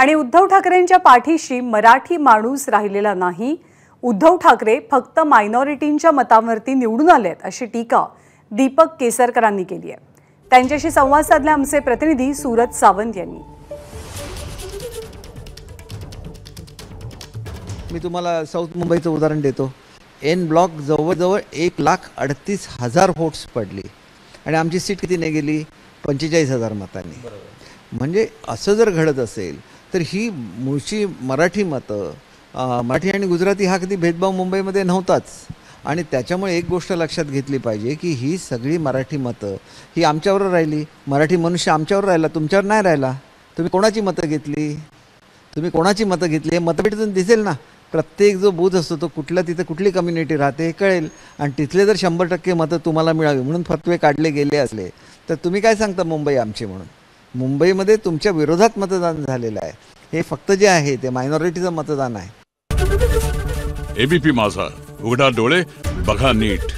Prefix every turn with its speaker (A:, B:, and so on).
A: आणि उद्धव ठाकरेंच्या पाठीशी मराठी माणूस राहिलेला नाही। उद्धव ठाकरे फक्त मायनॉरिटींच्या मतांवरती निवडून आलेत अशी टीका दीपक केसरकरांनी केली आहे। त्यांच्याशी संवाद साधला आमचे प्रतिनिधी सूरज सावंत यांनी।
B: मी तुम्हाला साऊथ मुंबईचं उदाहरण देतो। एन ब्लॉक जवळजवळ 1,38,000 वोट्स पडली आणि आमची सीट किती नाही गेली 45,000 मतांनी। म्हणजे असं जर घडत असेल तर ही मूळची मराठी मतं, मराठी आणि गुजराती हा कधी भेदभाव मुंबईमध्ये नव्हताच। आणि त्याच्यामुळे एक गोष्ट लक्षात घेतली पाहिजे की ही सगळी मराठी मतं ही आमच्यावर राहिली, मराठी मनुष्य आमच्यावर राहिला, तुमच्यावर नाही राहिला। तुम्ही कोणाची मतं घेतली, तुम्ही कोणाची मतं घेतली हे मतपेटीतून दिसेल ना। प्रत्येक जो बूथ असतो तो कुठला तिथे कुठली कम्युनिटी राहते हे कळेल आणि तिथले जर 100% मतं तुम्हाला मिळावी म्हणून फतवे काढले गेले असले तर तुम्ही काय सांगता मुंबई आमची म्हणून। मुंबईमध्ये तुमच्या विरोधात मतदान झालेलं आहे। हे फक्त जे आहे ते मायनॉरिटीचं मतदान आहे।
C: एबीपी माझा, उघडा डोळे बघा नीट।